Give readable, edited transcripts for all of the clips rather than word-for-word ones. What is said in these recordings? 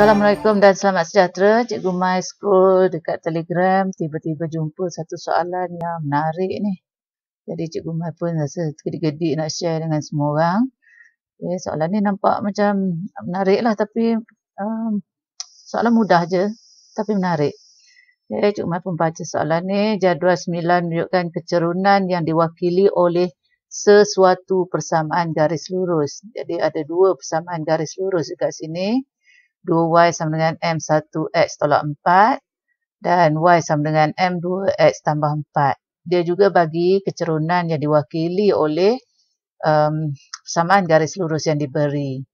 Assalamualaikum dan selamat sejahtera. Cikgu Mai scroll dekat Telegram, tiba-tiba jumpa satu soalan yang menarik ni. Jadi Cikgu Mai pun rasa gedik-gedik nak share dengan semua orang. Okay, soalan ni nampak macam menarik lah, tapi soalan mudah je tapi menarik. Okay, Cikgu Mai pun baca soalan ni. Jadual 9 menunjukkan kecerunan yang diwakili oleh sesuatu persamaan garis lurus. Jadi ada dua persamaan garis lurus dekat sini. 2y sama dengan M1x tolak 4 dan y sama dengan M2x tambah 4. Dia juga bagi kecerunan yang diwakili oleh persamaan garis lurus yang diberi.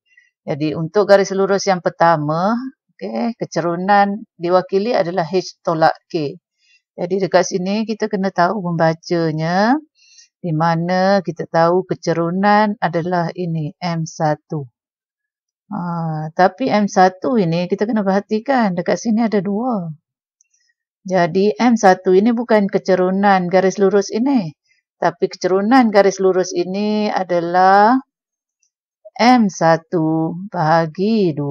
Jadi untuk garis lurus yang pertama, okay, kecerunan diwakili adalah H tolak K. Jadi dekat sini kita kena tahu membacanya, di mana kita tahu kecerunan adalah ini M1. Tapi M1 ini kita kena perhatikan dekat sini ada dua. Jadi M1 ini bukan kecerunan garis lurus ini. Tapi kecerunan garis lurus ini adalah M1 bahagi 2.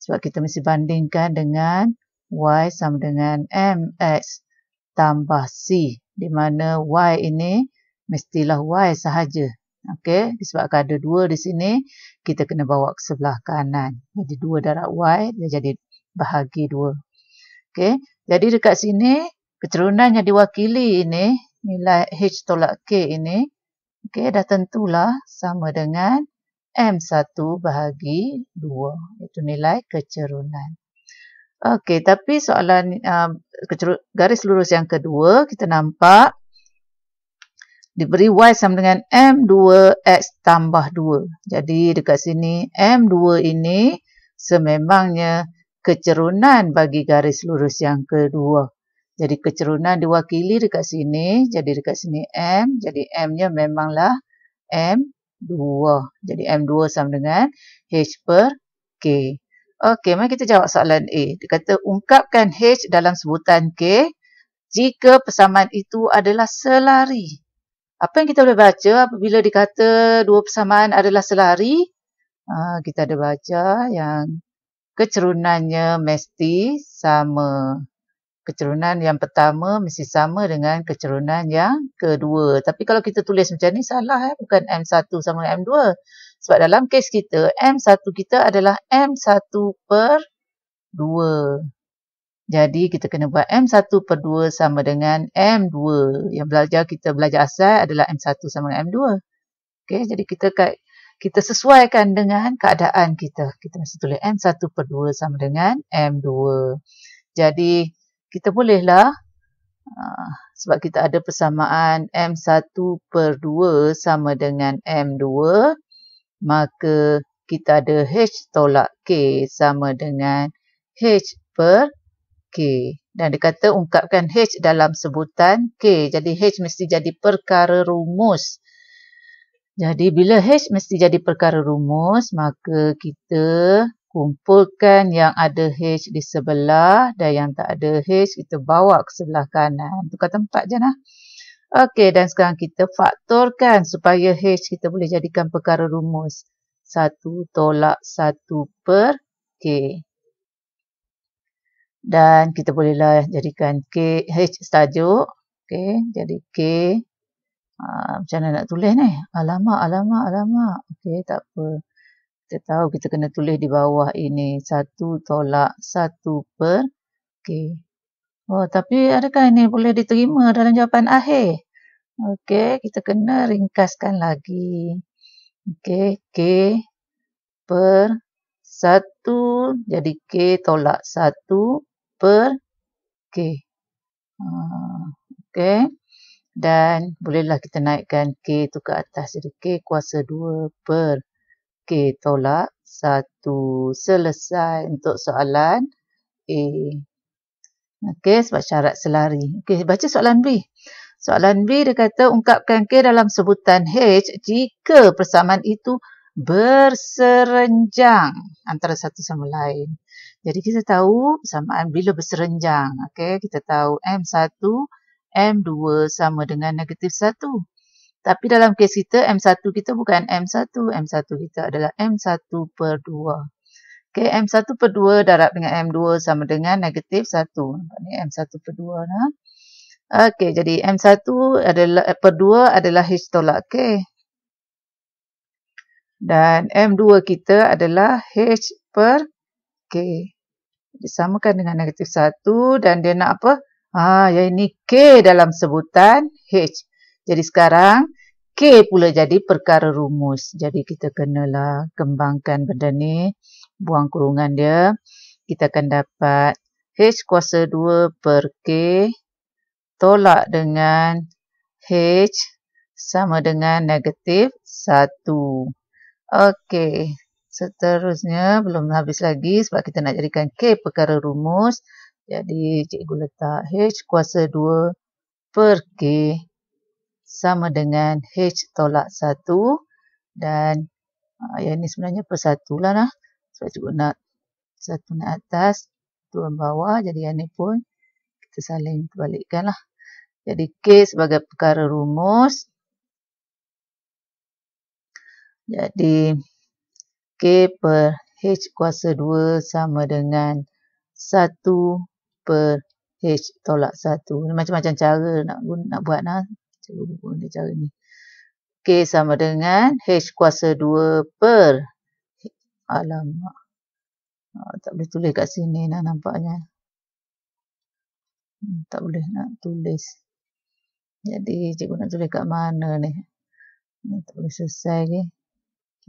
Sebab kita mesti bandingkan dengan Y sama dengan MX tambah C. Di mana Y ini mestilah Y sahaja. Okey, disebabkan ada 2 di sini, kita kena bawa ke sebelah kanan. Jadi 2 darab Y, dia jadi bahagi 2. Okey, jadi dekat sini, kecerunan yang diwakili ini, nilai H tolak K ini, okey, dah tentulah sama dengan M1 bahagi 2. Itu nilai kecerunan. Okey, tapi soalan garis lurus yang kedua, kita nampak, diberi Y sama dengan M2X tambah 2. Jadi dekat sini M2 ini sememangnya kecerunan bagi garis lurus yang kedua. Jadi kecerunan diwakili dekat sini. Jadi dekat sini M. Jadi M-nya memanglah M2. Jadi M2 sama dengan H per K. Okey, mari kita jawab soalan A. Dia kata ungkapkan H dalam sebutan K jika persamaan itu adalah selari. Apa yang kita boleh baca apabila dikata dua persamaan adalah selari? Kita ada baca yang kecerunannya mesti sama. Kecerunan yang pertama mesti sama dengan kecerunan yang kedua. Tapi kalau kita tulis macam ni salah, bukan M1 sama dengan M2. Sebab dalam kes kita, M1 kita adalah M1 per 2. Jadi kita kena buat M1 per 2 sama dengan M2. Yang kita belajar asal adalah M1 sama dengan M2. Okey, jadi kita sesuaikan dengan keadaan kita. Kita mesti tulis M1 per 2 sama dengan M2. Jadi kita bolehlah, sebab kita ada persamaan M1 per 2 sama dengan M2, maka kita ada H tolak K sama dengan H per K. Dan dia kata ungkapkan H dalam sebutan K. Jadi H mesti jadi perkara rumus. Jadi bila H mesti jadi perkara rumus, maka kita kumpulkan yang ada H di sebelah dan yang tak ada H kita bawa ke sebelah kanan. Tukar tempat je lah. Okey, dan sekarang kita faktorkan supaya H kita boleh jadikan perkara rumus. 1 tolak 1 per K. Dan kita bolehlah jadikan K, H tajuk. Okey, jadi K. Macam mana nak tulis ni? Alamak. Okey, tak apa. Kita tahu kita kena tulis di bawah ini. 1 tolak 1 per K. Oh, tapi adakah ini boleh diterima dalam jawapan akhir? Okey, kita kena ringkaskan lagi. Okey, K per 1. Jadi K tolak 1 per K. Okey. Dan bolehlah kita naikkan K tu ke atas. Jadi K kuasa 2 per K tolak 1. Selesai untuk soalan A. Okey, sebab syarat selari. Okey, baca soalan B. Soalan B dia kata ungkapkan K dalam sebutan H jika persamaan itu berserenjang antara satu sama lain. Jadi kita tahu persamaan bila berserenjang. Okey, kita tahu M1, M2 sama dengan negatif 1. Tapi dalam kes kita M1 kita bukan M1. M1 kita adalah M1 per 2. Okey, M1 per 2 darab dengan M2 sama dengan negatif 1. Nampak ni M1 per 2 dah. Okey, jadi M1 adalah per 2 adalah H tolak K. Dan M2 kita adalah H per K. Disamakan dengan negatif 1 dan dia nak apa? Yang ini K dalam sebutan H. Jadi sekarang K pula jadi perkara rumus. Jadi kita kenalah kembangkan benda ni. Buang kurungan dia. Kita akan dapat H kuasa 2 per K tolak dengan H sama dengan negatif 1. Okey. Seterusnya belum habis lagi sebab kita nak jadikan K perkara rumus. Jadi cikgu letak H kuasa 2 per K sama dengan H tolak 1 dan yang ni sebenarnya per 1 lah nah. Sebab cikgu nak 1 naik atas, 2 bawah. Jadi yang ni pun kita saling balikkan lah. Jadi K sebagai perkara rumus. Jadi K per H kuasa 2 sama dengan 1 per H tolak 1. Ini macam-macam cara nak buat lah. Cikgu guna cara ni. K sama dengan H kuasa 2 per alamak. Tak boleh tulis kat sini dah nampaknya. Tak boleh nak tulis. Jadi cikgu nak tulis kat mana ni? Tak boleh selesai lagi.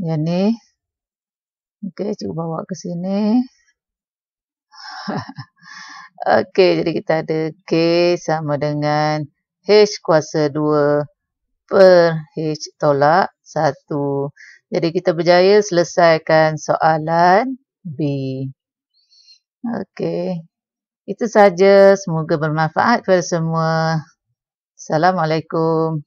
Yang ni. Okey, cikgu bawa ke sini. Okey, jadi kita ada K sama dengan H kuasa 2 per H tolak 1. Jadi kita berjaya selesaikan soalan B. Okey. Itu saja. Semoga bermanfaat kepada semua. Assalamualaikum.